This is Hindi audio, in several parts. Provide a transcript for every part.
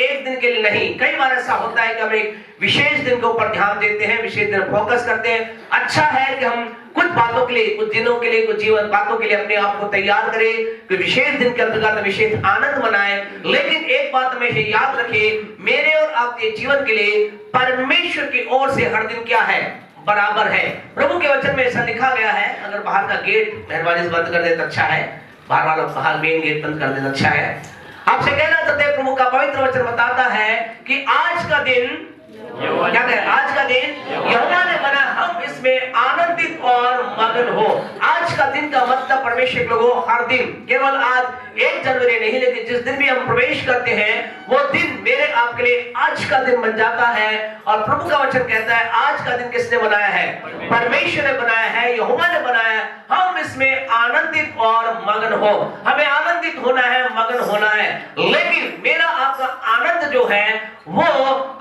एक दिन के लिए नहीं। कई बार ऐसा होता है कि हम एक विशेष दिन के ऊपर ध्यान देते हैं, विशेष दिन फोकस करते हैं। अच्छा है कि हम कुछ बातों के लिए, कुछ दिनों के लिए, कुछ जीवन बातों के लिए अपने आप को तैयार करें कि विशेष दिन के अंतर्गत विशेष आनंद मनाएं। लेकिन एक बात हमेशा याद रखें, मेरे और आपके जीवन के लिए परमेश्वर की ओर से हर दिन क्या है? बराबर है। प्रभु के वचन में ऐसा लिखा गया है। अगर बाहर का गेट मेहरबानी से बंद कर दे तो अच्छा है, बाहर वाला बाहर मेन गेट बंद कर देना अच्छा है। आपसे कहना चाहते हैं, प्रभु का पवित्र वचन बताता है कि आज का दिन क्या कहे? आज का दिन यहोवा ने बना, हम इसमें आनंदित और मगन हो। आज का दिन का मतलब परमेश्वर के लोगों, हर दिन, केवल आज 1 जनवरी नहीं, लेकिन जिस दिन भी हम प्रवेश करते हैं वो दिन मेरे आपके लिए आज का दिन बन जाता है। और प्रभु का वचन कहता है, आज का दिन किसने बनाया है? परमेश्वर ने बनाया है, यहोवा ने बनाया है। हम इसमें आनंदित और मगन हो। हमें आनंदित होना है, मगन होना है। लेकिन मेरा आपका आनंद जो है वो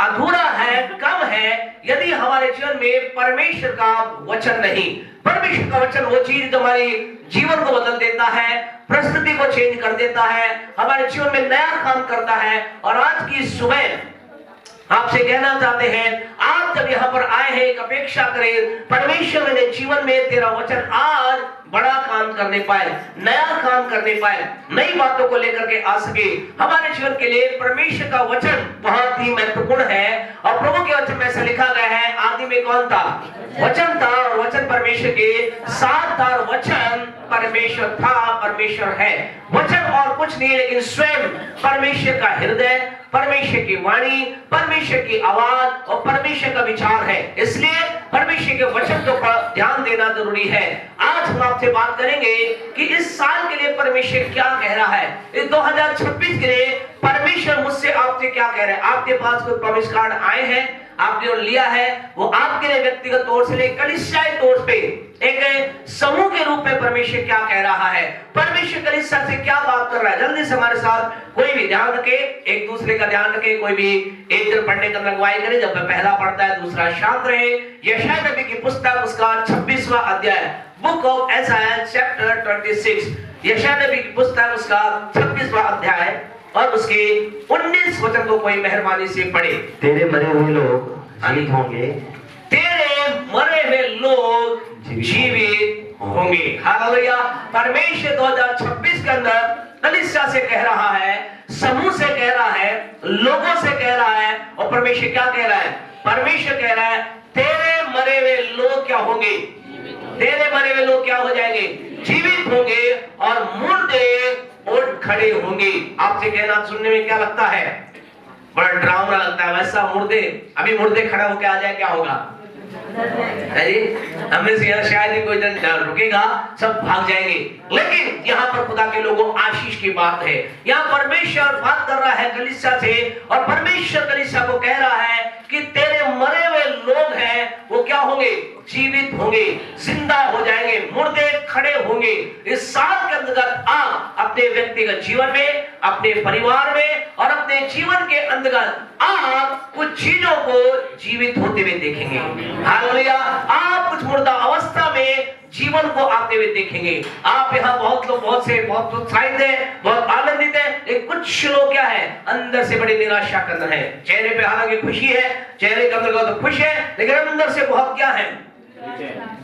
अधूरा है, कम है, यदि हमारे जीवन में परमेश्वर का वचन नहीं। परमेश्वर का वचन वो चीज जो हमारी जीवन को बदल देता है, परिस्थिति को चेंज कर देता है, हमारे जीवन में नया काम करता है। और आज की सुबह आपसे कहना चाहते हैं, आप जब यहाँ पर आए हैं, एक अपेक्षा करें, परमेश्वर मेरे जीवन में तेरा वचन आज बड़ा काम करने पाए, नया काम करने पाए, नई बातों को लेकर के आ सके। हमारे जीवन के लिए परमेश्वर का वचन बहुत ही महत्वपूर्ण है। और प्रभु के वचन में ऐसा लिखा गया है, आदि में कौन था? वचन था, और वचन परमेश्वर के साथ था, और वचन परमेश्वर था, परमेश्वर है। वचन और कुछ नहीं, लेकिन स्वयं परमेश्वर का हृदय, परमेश्वर की वाणी, परमेश्वर की आवाज और परमेश्वर का विचार है। इसलिए परमेश्वर के वचन को ध्यान देना जरूरी है। आज हम आपसे बात करेंगे कि इस साल के लिए परमेश्वर क्या कह रहा है। इस 2026 के लिए परमेश्वर मुझसे आपसे क्या कह रहा है। आपके पास कोई प्रॉमिस कार्ड आए हैं, आपने लिया है, वो आपके लिए व्यक्तिगत तौर से, कलीसियाई तौर पे एक समूह के रूप में परमेश्वर क्या कह रहा है, परमेश्वर कलीसिया से क्या बात कर रहा है। जल्दी से हमारे साथ कोई भी ध्यान रखे, एक दूसरे का ध्यान रखे, कोई भी एक दिन पढ़ने का अगुवाई करे। जब पहला पढ़ता है दूसरा शांत रहे। यशायाह नबी की पुस्तक उसका 26वां अध्याय, बुक ऑफ यशायाह चैप्टर 26, यशायाह नबी की पुस्तक उसका 26वां अध्याय और उसके 19 वचन को कोई मेहरबानी से पढ़े। तेरे मरे हुए लोग जीवित होंगे, तेरे मरे हुए लोग जीवित होंगे। हालेलुया। परमेश्वर 2026 के अंदर कलीसिया से कह रहा है, समूह से कह रहा है, लोगों से कह रहा है। और परमेश्वर क्या कह रहा है? परमेश्वर कह रहा है, तेरे मरे हुए लोग क्या होंगे? तेरे मरे हुए लोग क्या हो जाएंगे? जीवित होंगे, और मुर्दे उठ खड़े होंगे। आपसे कहना सुनने में क्या लगता है? बड़ा डरावना लगता है। वैसा मुर्दे, अभी मुर्दे खड़ा होकर आ जाए क्या होगा? हमें से शायद ही कोई जन रुकेगा, सब भाग जाएंगे। लेकिन यहाँ पर खुदा के लोगों आशीष की बात है। यहाँ परमेश्वर बात कर रहा है कलीसिया से, और परमेश्वर कलीसिया को कह रहा है कि तेरे मरे हुए लोग हैं वो क्या होंगे? जीवित होंगे, जिंदा हो जाएंगे, मुर्दे खड़े होंगे। इस साल के अंतर्गत आप अपने व्यक्तिगत जीवन में, अपने परिवार में और अपने जीवन के अंतर्गत आप कुछ चीजों को जीवित होते हुए देखेंगे। हालेलुया। आप कुछ मुर्दा अवस्था में जीवन को आते हुए देखेंगे। आप यहाँ बहुत लोग बहुत उत्साहित है, बहुत आनंदित है, लेकिन कुछ लोग क्या है? अंदर से बड़ी निराशा के अंदर है। चेहरे पे हालांकि खुशी है, चेहरे के अंदर तो खुश है, लेकिन अंदर से बहुत क्या है?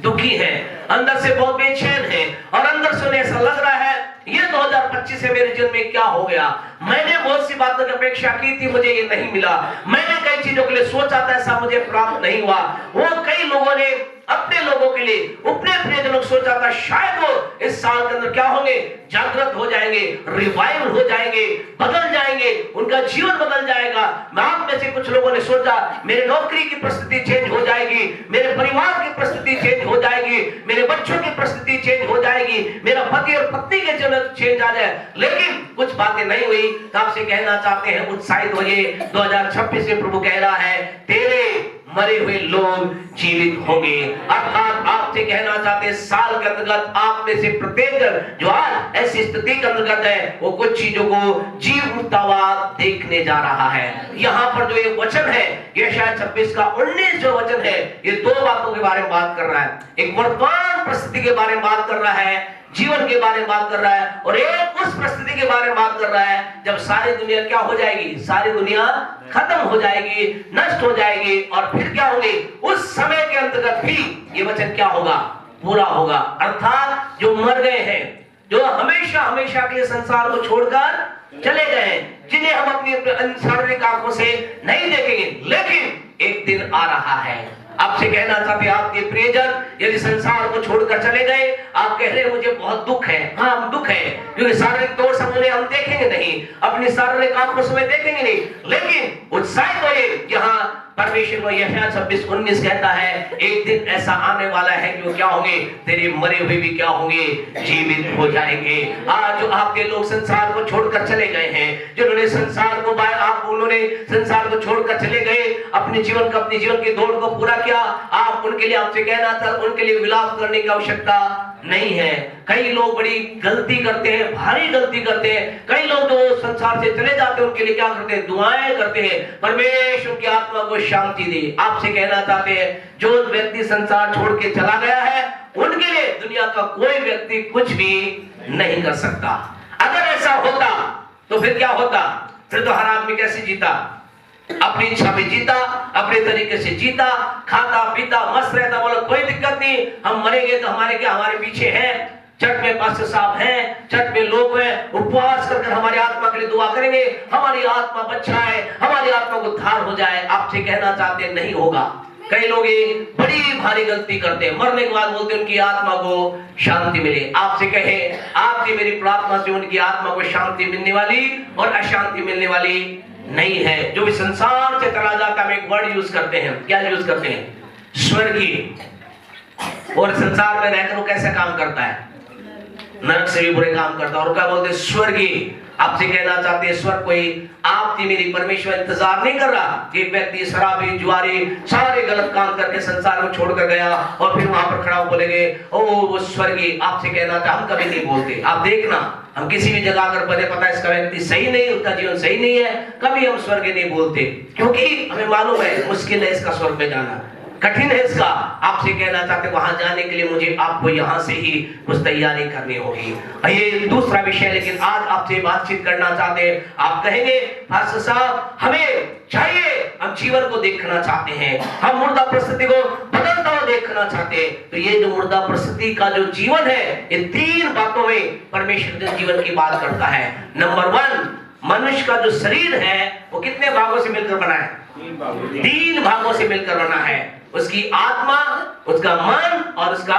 दुखी है, अंदर से बहुत बेचैन है। और अंदर से उन्हें ऐसा लग रहा है, ये 2025 से मेरे जीवन में क्या हो गया? मैंने बहुत सी बातों की अपेक्षा की थी, मुझे ये नहीं मिला। मैंने कई चीजों के लिए सोचा था, ऐसा मुझे प्राप्त नहीं हुआ। वो कई लोगों ने अपने लोगों के लिए, अपने प्रियजनों को सोचा था, शायद वो इस साल के अंदर क्या होंगे? जागृत हो जाएंगे, रिवाइवल हो जाएंगे, बदल जाएंगे, उनका जीवन बदल जाएगा। आप में से कुछ लोगों ने सोचा, मेरे नौकरी की परिस्थिति चेंज हो जाएगी, मेरे परिवार की परिस्थिति चेंज हो जाएगी, मेरे बच्चों की परिस्थिति चेंज हो जाएगी, मेरा पति और पत्नी के जीवन चेंज आ जाए। लेकिन कुछ बातें नहीं हुई। तो आपसे कहना चाहते हैं, उत्साहित होइए। 2026 में प्रभु कह रहा है, तेरे मरे हुए लोग जीवित होंगे। अर्थात आपसे कहना चाहते हैं, साल के अंतर्गत आप में से प्रत्येक जो आज ऐसी स्थिति के अंतर्गत है, वो कुछ चीजों को जीव उठता हुआ देखने जा रहा है। यहाँ पर जो ये वचन है, यशायाह 26 का 19 जो वचन है, ये दो बातों के बारे में बात कर रहा है। एक वर्तमान परिस्थिति के बारे में बात कर रहा है, जीवन के बारे में बात कर रहा है और एक उस परिस्थिति के बारे में बात कर रहा है जब सारी दुनिया क्या हो जाएगी, सारी दुनिया खत्म हो जाएगी, नष्ट हो जाएगी और फिर क्या होंगे, उस समय के अंतर्गत भी ये वचन क्या होगा, पूरा होगा। अर्थात जो मर गए हैं, जो हमेशा हमेशा के लिए संसार को छोड़कर चले गए, जिन्हें हम अपनी शारीरिक आंखों से नहीं देखेंगे, लेकिन एक दिन आ रहा है। आपसे कहना चाहते हैं आपके प्रियजन यदि संसार को छोड़कर चले गए, आप कह रहे हैं मुझे बहुत दुख है। हाँ, दुख है क्योंकि शारीरिक तौर से उन्हें हम देखेंगे नहीं, अपनी शारीरिक आंखों से देखेंगे नहीं, लेकिन उत्साहित होइए। यहाँ परमेश्वर को यशायाह 26:19 कहता है एक दिन ऐसा आने वाला है कि वो क्या होंगे, तेरे मरे हुए भी क्या होंगे, जीवित हो जाएंगे। आज जो आपके लोग संसार को छोड़कर चले गए हैं, जिन्होंने संसार को उन्होंने संसार को छोड़कर चले गए, अपने जीवन की दौड़ को पूरा किया, आप उनके लिए, आपसे कहना था, उनके लिए विलाप करने की आवश्यकता नहीं है। कई लोग बड़ी गलती करते हैं, भारी गलती करते हैं। कई लोग जो संसार से चले जाते हैं उनके लिए क्या करते हैं, दुआएं करते हैं, परमेश्वर की आत्मा को शांति दे। आपसे कहना चाहते हैं जो व्यक्ति संसार छोड़ के चला गया है उनके लिए दुनिया का कोई व्यक्ति कुछ भी नहीं कर सकता। अगर ऐसा होता तो फिर क्या होता, फिर तो हर आदमी कैसे जीता, अपनी इच्छा में जीता, अपने तरीके से जीता, खाता पीता मस्त रहता, बोला कोई दिक्कत नहीं, हम मरेंगे तो हमारे क्या, हमारे पीछे है चट में पास्टर साहब हैं, चट में लोग हैं, उपवास कर हमारी आत्मा के लिए दुआ करेंगे, हमारी आत्मा बचा है, हमारी आत्मा को उद्धार हो जाए। आपसे कहना चाहते हैं नहीं होगा। कई लोग बड़ी भारी गलती करते हैं, मरने के बाद बोलते हैं उनकी आत्मा को शांति मिले। आपसे कहे आपकी मेरी प्रार्थना से उनकी आत्मा को शांति मिलने वाली और अशांति मिलने वाली नहीं है। जो भी संसार से चला जाता है, हम एक वर्ड यूज करते हैं, क्या यूज करते हैं, स्वर्गीय। और संसार में रहकर वो कैसे काम करता है, नरक से भी बुरे काम करता है। और क्या बोलते हैं, स्वर्गीय। आपसे कहना चाहते हैं स्वर्ग कोई आपकी मेरी परमेश्वर इंतजार नहीं कर रहा कि एक व्यक्ति शराबी जुआरी सारे गलत काम करके संसार को छोड़कर गया और फिर वहां पर खड़ा हो बोलेंगे ओ वो स्वर्गीय। आपसे कहना था हम कभी नहीं बोलते। आप देखना, हम किसी भी जगह अगर पता है इसका व्यक्ति सही नहीं, उसका जीवन सही नहीं है, कभी हम स्वर्ग नहीं बोलते, क्योंकि हमें मालूम है मुश्किल है इसका स्वर्ग में जाना, कठिन है इसका। आपसे कहना चाहते वहां जाने के लिए मुझे आपको यहां से ही कुछ तैयारी करनी होगी। ये दूसरा विषय, लेकिन आज आपसे बातचीत करना चाहते हैं। आप कहेंगे पास्टर साहब हमें चाहिए, हम जीवन को देखना चाहते हैं, हम मुर्दा परिस्थिति को बदलता हुआ देखना चाहते हैं। तो ये जो मुर्दा परिस्थिति का जो जीवन है, ये तीन बातों में परमेश्वर जीवन की बात करता है। नंबर 1, मनुष्य का जो शरीर है वो कितने भागों से मिलकर बना है, 3 भागों से मिलकर बना है। उसकी आत्मा, उसका मन और उसका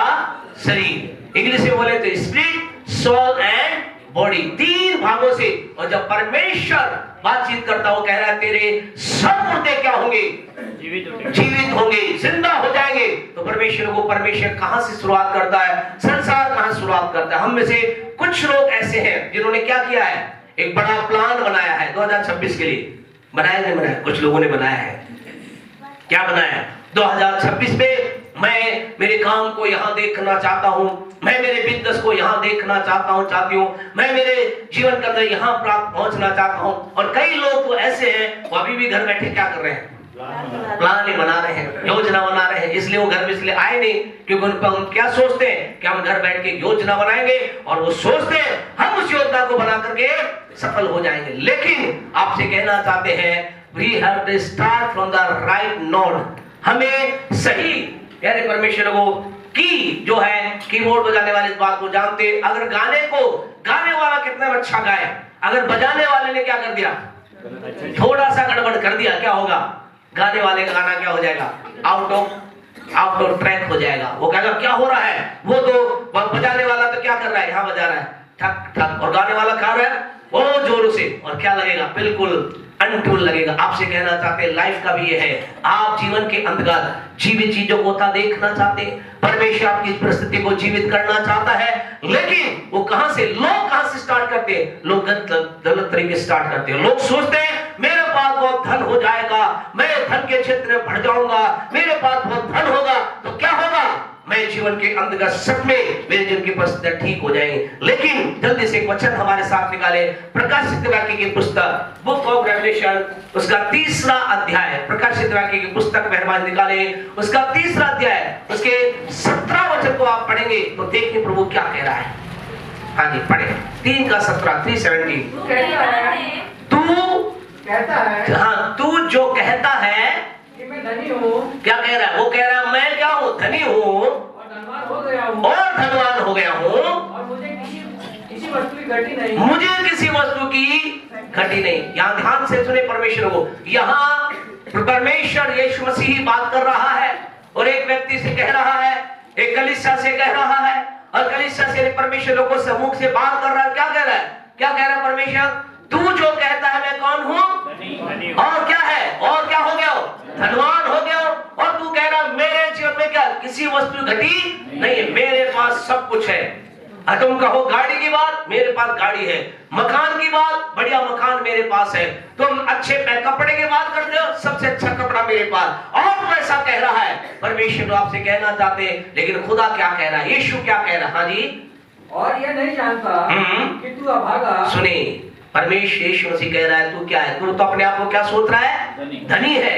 शरीर। इंग्लिश में बोले तो स्पिरिट, सोल एंड बॉडी, 3 भागों से। और जब परमेश्वर बातचीत करता हो, कह रहा है तेरे सब मुर्दे क्या होंगे, जीवित होंगे, जिंदा हो जाएंगे। तो परमेश्वर कहां से शुरुआत करता है, संसार कहां शुरुआत करता है। हम में से कुछ लोग ऐसे हैं जिन्होंने क्या किया है, एक बड़ा प्लान बनाया है 2026 के लिए। बनाया नहीं बनाया, कुछ लोगों ने बनाया है। क्या बनाया है, 2026 में मैं मेरे काम को यहां देखना चाहता हूं, मैं मेरे बिजनेस को यहां देखना चाहती हूं, मैं मेरे जीवन के अंदर यहां प्राप्त पहुंचना चाहता हूं। और कई लोग तो ऐसे हैं वो अभी भी घर बैठे क्या कर रहे हैं, प्लान बना रहे हैं, योजना बना रहे हैं। इसलिए वो घर में इसलिए आए नहीं क्योंकि उन क्या सोचते हैं कि हम घर बैठ के योजना बनाएंगे, और वो सोचते हैं हम उस योजना को बना करके सफल हो जाएंगे। लेकिन आपसे कहना चाहते हैं we have to start from the right note। हमें सही, यानी परमेश्वर को की जो है कीबोर्ड बजाने वाले इस बात को जानते। अगर गाने को गाने वाला कितना अच्छा गाए, अगर बजाने वाले ने क्या कर दिया, थोड़ा सा गड़बड़ कर दिया, क्या होगा, गाने वाले का गाना क्या हो जाएगा, आउट ऑफ ट्रैक हो जाएगा। वो कहेगा क्या हो रहा है, वो तो बजाने वाला तो क्या कर रहा है, यहाँ बजा रहा है ठक ठक, और गाने वाला खा रहा है वो जोरों से, और क्या लगेगा, बिल्कुल अनटूल लगेगा। आपसे कहना चाहते हैं लाइफ का भी ये है, आप जीवन के अंतर्गत जीवित चीजों को देखना चाहते हैं। परमेश्वर आपकी परिस्थिति को जीवित करना चाहता है, लेकिन वो कहां से, लोग कहां से स्टार्ट करते हैं, लोग गलत तरीके से स्टार्ट करते हैं। लोग सोचते हैं मेरे पास बहुत धन हो जाएगा, मैं धन के क्षेत्र में बढ़ जाऊंगा, मेरे पास बहुत धन होगा तो क्या होगा, मैं जीवन के अंतर्गत सच में मेरे जीवन की परिस्थितियां ठीक हो जाएंगी। लेकिन जल्दी से एक वचन हमारे साथ निकाले, प्रकाशित वाक्य की पुस्तक बुक ऑफ रेवलेशन, उसका 3रा अध्याय, प्रकाशित वाक्य की पुस्तक मेहरबान निकाले, उसका 3रा अध्याय, उसके 17 वचन को आप पढ़ेंगे तो देखिए प्रभु क्या कह रहा है। हाँ जी पढ़े 3:17 3:17 तू कहता है हाँ तू जो कहता है कि मैं धनी हूँ क्या कह रहा है, वो कह रहा है मैं क्या हूँ, धनी हूँ और धनवान हो गया हूँ और धनवान हो गया हूँ और मुझे किसी वस्तु की घटी नहीं। मुझे किसी वस्तु की घटी नहीं। यहाँ ध्यान से सुने परमेश्वर को, यहाँ परमेश्वर यीशु मसीह बात कर रहा है और एक व्यक्ति से कह रहा है, एक कलीसिया से कह रहा है और कलीसिया से परमेश्वर लोगों से मुख से बात कर रहा है। क्या कह रहा है, क्या कह रहा है परमेश्वर, तू जो कहता है मैं कौन हूँ और क्या है और क्या हो गया हो, धनवान हो गया हो, और तू कह रहा मेरे जीवन में क्या किसी वस्तु घटी नहीं है, मेरे पास सब कुछ है। तुम कहो गाड़ी की बात, मेरे पास गाड़ी है, मकान की बात, बढ़िया मकान मेरे पास है, तुम अच्छे कपड़े की बात करते हो, सबसे अच्छा कपड़ा मेरे पास, और पैसा कह रहा है। परमेश्वर आपसे कहना चाहते हैं, लेकिन खुदा क्या कह रहा है, यीशु क्या कह रहा है, हाँ जी, और यह नहीं जानता कि तू अभागा। सुने परमेश्वर यीशु मसीह कह रहा है तू क्या है, तू तो अपने आप को क्या सोच रहा है, धनी है,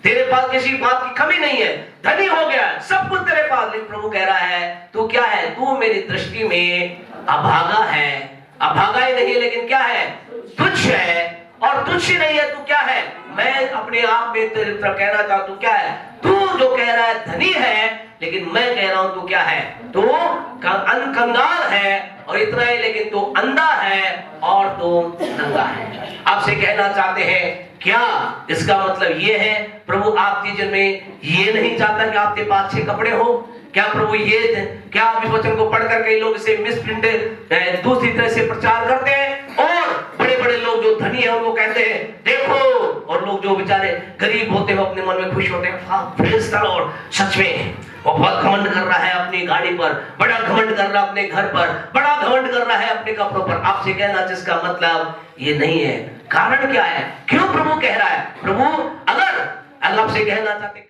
तेरे पास किसी बात की कमी नहीं है, धनी हो गया, सब कुछ तेरे पास। लेकिन प्रभु कह रहा है तू क्या है, तू मेरी दृष्टि में अभागा है, अभागा ही नहीं है लेकिन क्या है, तुच्छ है, और तुच्छ ही नहीं है, तू क्या है, मैं अपने आप में तेरे तरफ कहना चाहता हूं क्या है, तू जो कह रहा है धनी है, लेकिन मैं कह रहा हूं तू क्या है, तू कंगाल है, और इतना ही लेकिन तू अंधा है और तू नंगा है। आपसे कहना चाहते हैं क्या इसका मतलब ये है प्रभु आपके जीवन में ये नहीं चाहता कि आपके पास अच्छे कपड़े हो, क्या प्रभु ये क्या आप इस वचन को पढ़कर कई लोग इसे मिसप्रिंट दूसरी तरह से प्रचार करते हैं, और बड़े बड़े लोग जो धनी है उनको कहते हैं देखो, और लोग जो बेचारे गरीब होते हैं अपने मन में खुश होते हैं, और सच में वो बहुत घमंड कर रहा है अपनी गाड़ी पर, बड़ा घमंड कर रहा है अपने घर पर, बड़ा घमंड कर रहा है अपने कपड़ों पर। आपसे कहना जिसका मतलब ये नहीं है। कारण क्या है, क्यों प्रभु कह रहा है, प्रभु अगर आपसे कहना चाहते